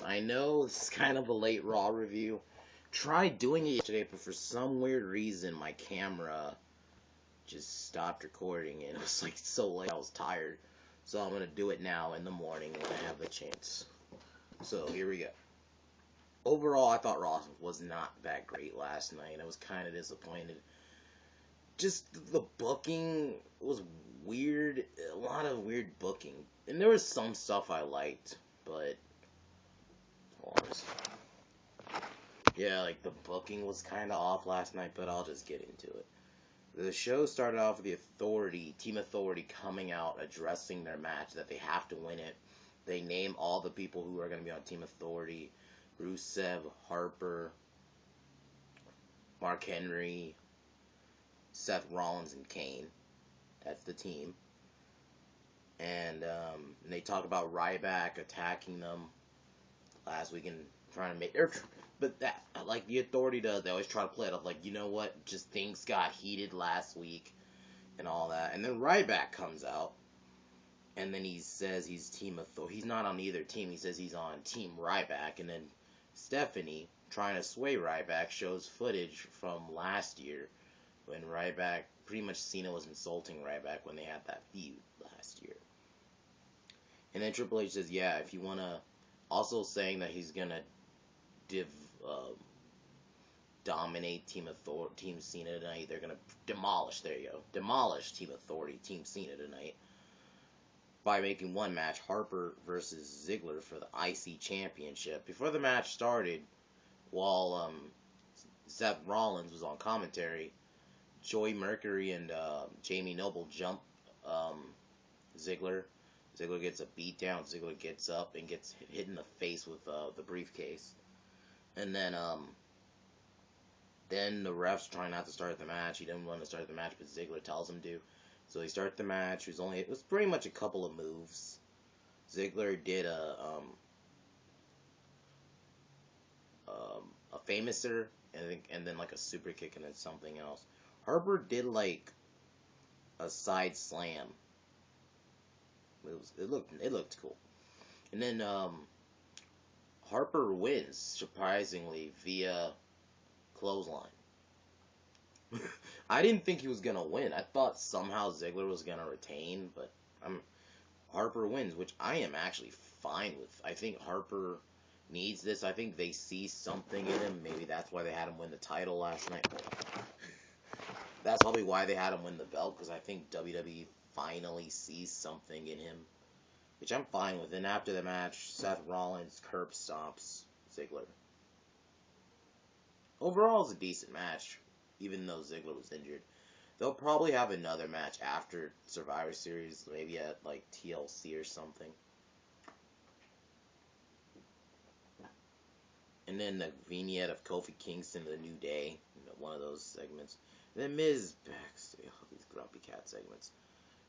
I know this is kind of a late Raw review. Tried doing it yesterday, but for some weird reason, my camera just stopped recording, and it was like so late. I was tired, so I'm gonna do it now in the morning when I have a chance. So here we go. Overall, I thought Raw was not that great last night. I was kind of disappointed. Just the booking was weird. A lot of weird booking, and there was some stuff I liked, but yeah, like the booking was kind of off last night. But I'll just get into it. The show started off with the Authority, Team Authority, coming out addressing their match that they have to win it. They name all the people who are going to be on Team Authority: Rusev, Harper, Mark Henry, Seth Rollins, and Kane. That's the team. And they talk about Ryback attacking them last week and trying to make. But that, like the Authority does, they always try to play it up like, you know what, just things got heated last week and all that. And then Ryback comes out, and then he says he's Team Authority. He's not on either team. He says he's on Team Ryback. And then Stephanie, trying to sway Ryback, shows footage from last year when Ryback, pretty much Cena was insulting Ryback when they had that feud last year. And then Triple H says, yeah, if you want to, also saying that he's going to dominate Team Cena tonight. They're going to demolish, there you go, demolish Team Authority, Team Cena tonight by making one match, Harper versus Ziggler for the IC Championship. Before the match started, while Seth Rollins was on commentary, Joey Mercury and Jamie Noble jump Ziggler. Ziggler gets a beat down. Ziggler gets up and gets hit in the face with the briefcase. And then the ref's trying not to start the match. He didn't want to start the match, but Ziggler tells him to. So they start the match. It was pretty much a couple of moves. Ziggler did a famouser, and then like a super kick, and then something else. Harper did like a side slam. It looked cool. And then Harper wins, surprisingly, via clothesline. I didn't think he was going to win. I thought somehow Ziggler was going to retain, but Harper wins, which I am actually fine with. I think Harper needs this. I think they see something in him. Maybe that's why they had him win the title last night. That's probably why they had him win the belt, because I think WWE finally sees something in him, which I'm fine with. And after the match, Seth Rollins curb stomps Ziggler. Overall, it's a decent match, even though Ziggler was injured. They'll probably have another match after Survivor Series, maybe at like TLC or something. And then the vignette of Kofi Kingston, The New Day, one of those segments. And then Miz backstage. Oh, these Grumpy Cat segments.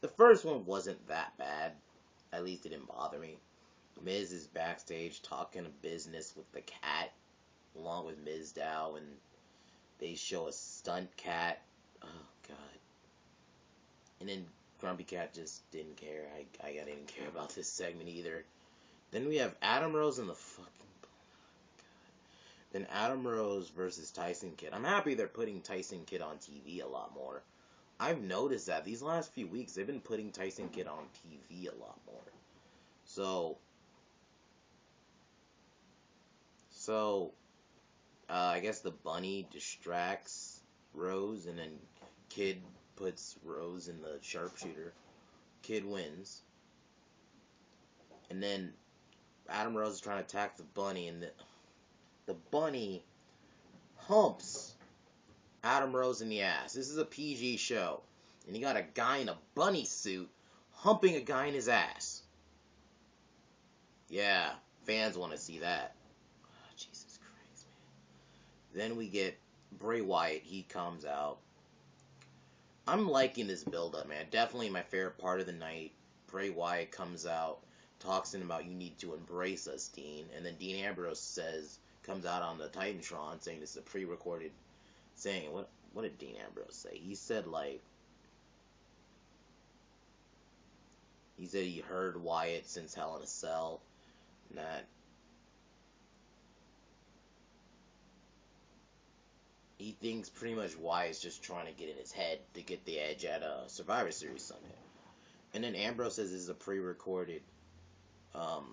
The first one wasn't that bad. At least it didn't bother me. Miz is backstage talking business with the cat, along with Mizdow, and they show a stunt cat. Oh, God. And then Grumpy Cat just didn't care. I didn't care about this segment either. Then we have Adam Rose and the fucking... Then Adam Rose versus Tyson Kidd. I'm happy they're putting Tyson Kidd on TV a lot more. I've noticed that these last few weeks, they've been putting Tyson Kidd on TV a lot more. So I guess the bunny distracts Rose, and then Kidd puts Rose in the sharpshooter. Kidd wins. And then Adam Rose is trying to attack the bunny, and the bunny humps Adam Rose in the ass. This is a PG show, and you got a guy in a bunny suit humping a guy in his ass. Yeah, fans want to see that. Oh, Jesus Christ, man. Then we get Bray Wyatt. He comes out. I'm liking this build-up, man. Definitely my favorite part of the night. Bray Wyatt comes out, talks to him about, you need to embrace us, Dean. And then Dean Ambrose comes out on the Titantron saying this is a pre-recorded saying. What did Dean Ambrose say? He said, like, he heard Wyatt since Hell in a Cell, and that he thinks pretty much Wyatt's just trying to get in his head to get the edge at Survivor Series Sunday. And then Ambrose says this is a pre-recorded um,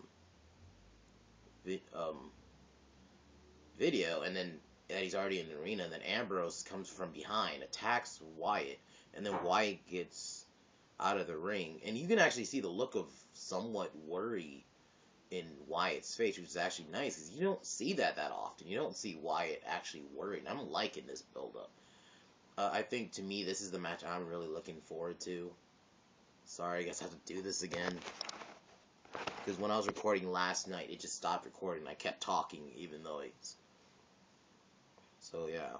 video, and then that he's already in the arena. And then Ambrose comes from behind, attacks Wyatt, and then Wyatt gets out of the ring, and you can actually see the look of somewhat worry in Wyatt's face, which is actually nice because you don't see that often. You don't see Wyatt actually worried. I'm liking this build-up. I think to me this is the match I'm really looking forward to. Sorry, I guess I have to do this again. Because when I was recording last night, it just stopped recording. I kept talking even though it's... So yeah,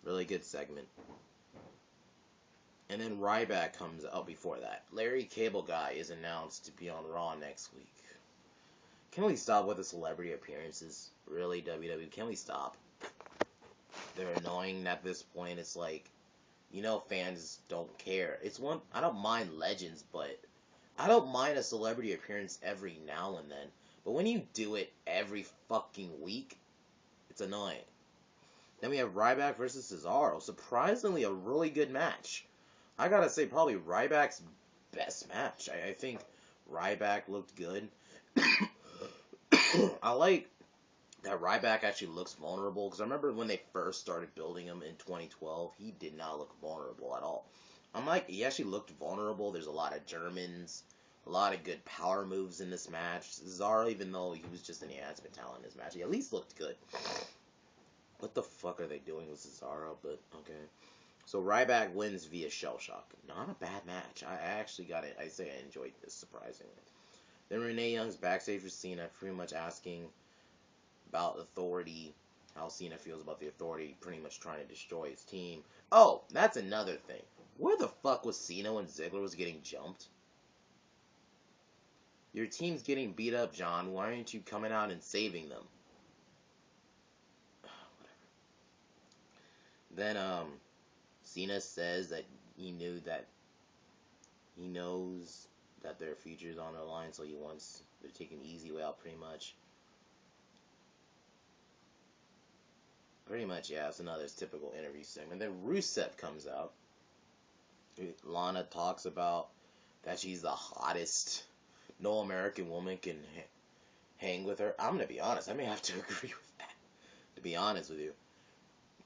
really good segment. And then Ryback comes out before that. Larry Cable Guy is announced to be on Raw next week. Can we stop with the celebrity appearances? Really, WWE? Can we stop? They're annoying at this point. It's like, fans don't care. It's one, I don't mind legends, but I don't mind a celebrity appearance every now and then. But when you do it every fucking week, it's annoying. Then we have Ryback versus Cesaro. Surprisingly, a really good match. I gotta say, probably Ryback's best match. I think Ryback looked good. I like that Ryback actually looks vulnerable, because I remember when they first started building him in 2012, he did not look vulnerable at all. I'm like, he actually looked vulnerable. There's a lot of Germans, a lot of good power moves in this match. Cesaro, even though he was just an enhancement talent in this match, he at least looked good. What the fuck are they doing with Cesaro? But, okay. So Ryback wins via shell shock. Not a bad match. I actually got it. I say I enjoyed this, surprisingly. Then Renee Young's backstage with Cena, pretty much asking about Authority, how Cena feels about the Authority pretty much trying to destroy his team. Oh, that's another thing. Where the fuck was Cena when Ziggler was getting jumped? Your team's getting beat up, John. Why aren't you coming out and saving them? Then, Cena says that he knows that their future's on the line, so they're taking the easy way out, pretty much. Pretty much, yeah, it's another typical interview segment. Then Rusev comes out. Lana talks about that she's the hottest. No American woman can hang with her. I'm gonna be honest, I may have to agree with that, to be honest with you.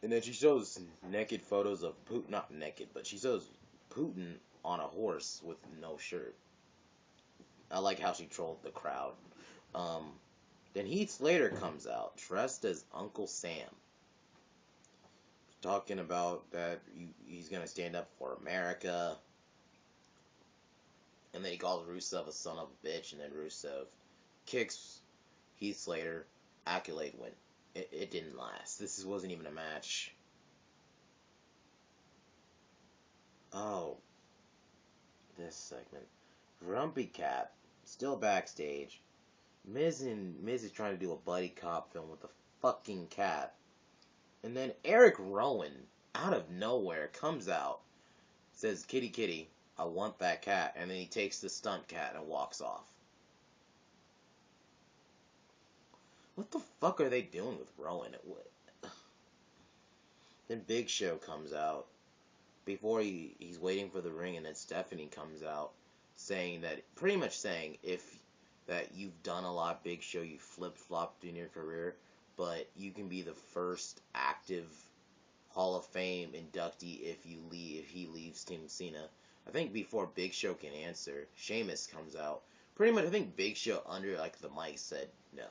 And then she shows naked photos of Putin, not naked, but she shows Putin on a horse with no shirt. I like how she trolled the crowd. Then Heath Slater comes out, dressed as Uncle Sam, talking about that he's going to stand up for America. And then he calls Rusev a son of a bitch, and then Rusev kicks Heath Slater. Accolade win. It didn't last. This wasn't even a match. Oh, this segment. Grumpy Cat, still backstage. Miz is trying to do a buddy cop film with the fucking cat. And then Eric Rowan, out of nowhere, comes out, says, "Kitty, kitty, I want that cat." And then he takes the stunt cat and walks off. What the fuck are they doing with Rowan? Then Big Show comes out. Before he's waiting for the ring, and then Stephanie comes out pretty much saying that you've done a lot, Big Show, you flip-flopped in your career, but you can be the first active Hall of Fame inductee if he leaves Team Cena. I think before Big Show can answer, Sheamus comes out. Pretty much, I think Big Show under the mic said no.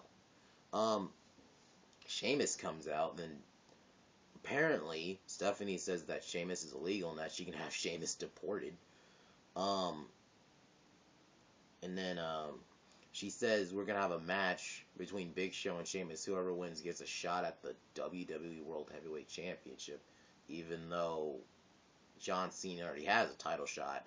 Sheamus comes out, then apparently Stephanie says that Sheamus is illegal and that she can have Sheamus deported. And then she says we're gonna have a match between Big Show and Sheamus. Whoever wins gets a shot at the WWE World Heavyweight Championship, even though John Cena already has a title shot.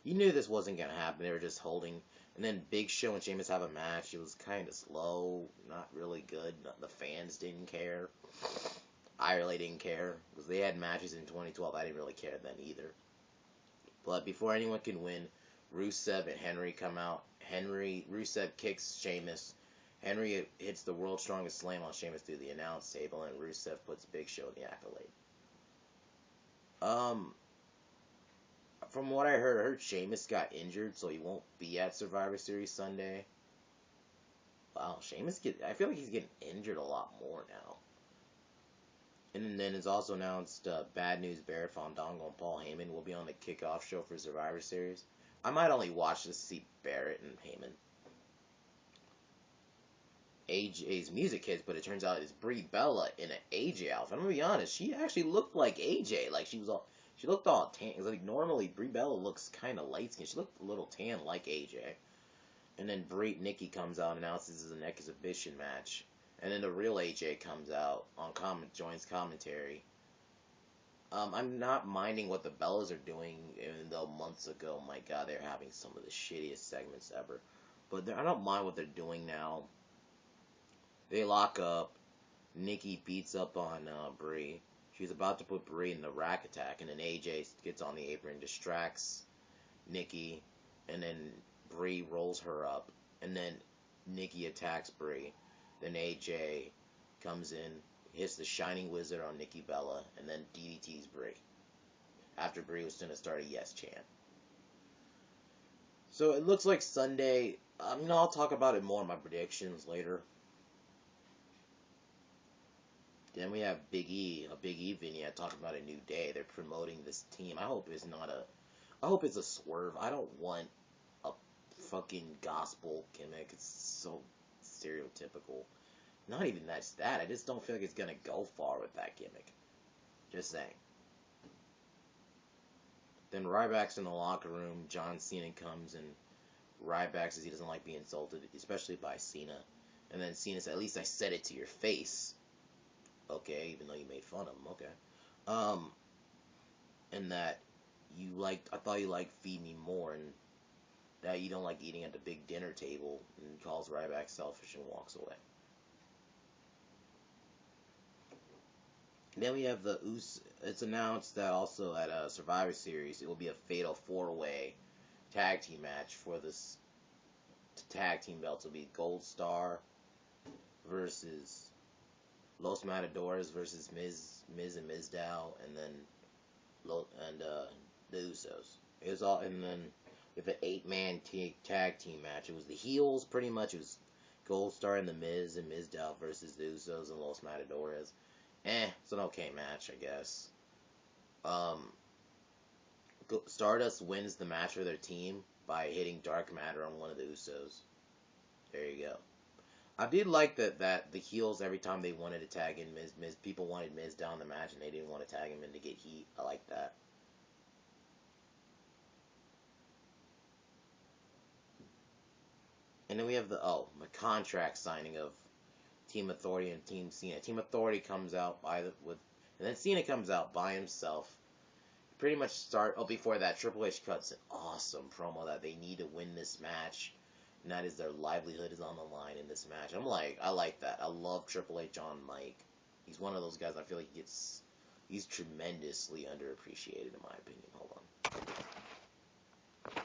You knew this wasn't gonna happen. They were just holding. And then Big Show and Sheamus have a match. It was kind of slow, not really good. The fans didn't care. I really didn't care, because they had matches in 2012. I didn't really care then either. But before anyone can win, Rusev and Henry come out. Rusev kicks Sheamus. Henry hits the world's strongest slam on Sheamus through the announce table, and Rusev puts Big Show in the Accolade. Um, from what I heard Sheamus got injured, so he won't be at Survivor Series Sunday. Wow, I feel like he's getting injured a lot more now. And then it's also announced Bad News Barrett Fandango and Paul Heyman will be on the kickoff show for Survivor Series. I might only watch this to see Barrett and Heyman. AJ's music hits, but it turns out it's Brie Bella in an AJ outfit. I'm gonna be honest, she actually looked like AJ. Like she looked all tan. Cause like normally Brie Bella looks kind of light skinned. She looked a little tan like AJ. And then Nikki comes out and announces it's an exhibition match. And then the real AJ comes out on joins commentary. I'm not minding what the Bellas are doing, even though months ago, my God, they're having some of the shittiest segments ever. But I don't mind what they're doing now. They lock up. Nikki beats up on Brie. She's about to put Brie in the rack attack, and then AJ gets on the apron, distracts Nikki, and then Brie rolls her up, and then Nikki attacks Brie. Then AJ comes in, hits the Shining Wizard on Nikki Bella, and then DDT's Brie. After Brie was going to start a yes chant. So it looks like Sunday. I'll talk about it more in my predictions later. Then we have Big E, a Big E vignette talking about a new day. They're promoting this team. I hope it's a swerve. I don't want a fucking gospel gimmick. It's so stereotypical. Not even that's that. I just don't feel like it's gonna go far with that gimmick. Just saying. Then Ryback's in the locker room. John Cena comes and Ryback says he doesn't like being insulted, especially by Cena. And then Cena said, "At least I said it to your face." Okay, even though you made fun of him. Okay. And that I thought you liked Feed Me More, and that you don't like eating at the big dinner table, and calls Ryback selfish and walks away. Then we have it's announced that also at Survivor Series, it will be a fatal 4-way tag team match for this tag team belts. It'll be Gold Star versus Los Matadores versus Miz and Mizdow, and then the Usos. It was all, and then with an 8-man tag team match, it was the heels pretty much. It was Gold Star and the Miz and Mizdow versus the Usos and Los Matadores. It's an okay match, I guess. Stardust wins the match for their team by hitting Dark Matter on one of the Usos. There you go. I did like that the heels, every time they wanted to tag in Miz, people wanted Miz down the match and they didn't want to tag him in to get heat. I like that. And then we have the contract signing of Team Authority and Team Cena. Team Authority comes out and then Cena comes out by himself. Pretty much before that, Triple H cuts an awesome promo that they need to win this match, and that is their livelihood is on the line in this match. I like that. I love Triple H on mic. He's one of those guys I feel like he's tremendously underappreciated in my opinion. Hold on.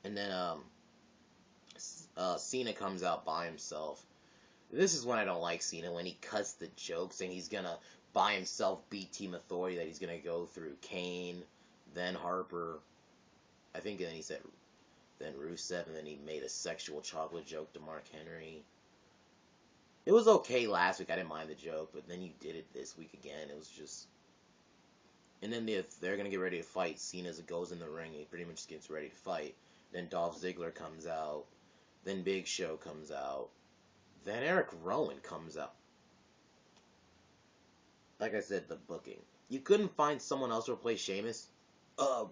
And then Cena comes out by himself. This is when I don't like Cena, when he cuts the joke saying he's gonna by himself beat Team Authority, that he's gonna go through Kane, then Harper. I think then he said then Rusev, and then he made a sexual chocolate joke to Mark Henry. It was okay last week, I didn't mind the joke, but then you did it this week again. It was just. And then they're gonna get ready to fight. Cena goes in the ring, he pretty much gets ready to fight. Then Dolph Ziggler comes out. Then Big Show comes out. Then Eric Rowan comes out. Like I said, the booking. You couldn't find someone else to replace Sheamus?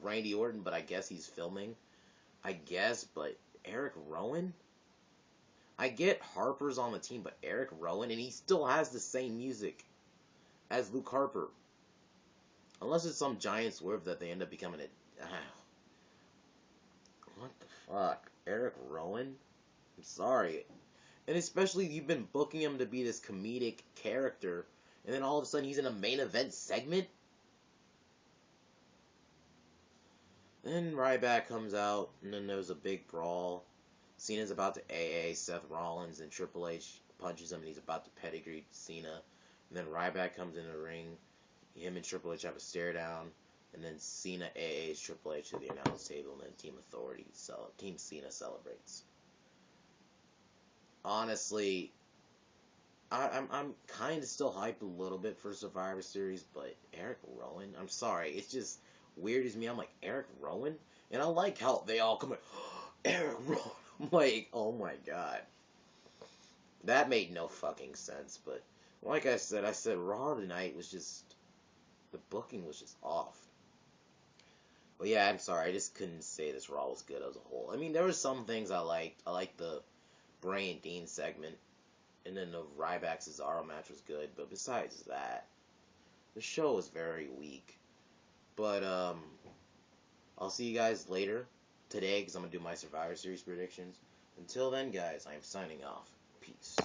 Randy Orton, but I guess he's filming. I guess, but Eric Rowan? I get Harper's on the team, but Eric Rowan, and he still has the same music as Luke Harper. Unless it's some giant swerve that they end up becoming a... What the fuck? Eric Rowan? I'm sorry. And especially you've been booking him to be this comedic character, and then all of a sudden he's in a main event segment? Then Ryback comes out, and then there's a big brawl. Cena's about to AA Seth Rollins, and Triple H punches him, and he's about to pedigree Cena. And then Ryback comes in the ring, him and Triple H have a stare down, and then Cena AAs Triple H to the announce table, and then Team Authority, Team Cena celebrates. Honestly, I'm kind of still hyped a little bit for Survivor Series, but Eric Rowan, I'm sorry, it's just weird as me. I'm like, Eric Rowan? And I like how they all come in, Eric Rowan. I'm like, oh my god. That made no fucking sense, but like I said Raw tonight was just, the booking was just off. But yeah, I'm sorry, I just couldn't say this Raw was good as a whole. I mean, there were some things I liked. I liked the Bray and Dean segment, and then the Ryback Cesaro match was good, but besides that, the show was very weak. But I'll see you guys later today, because I'm going to do my Survivor Series predictions. Until then, guys, I am signing off. Peace.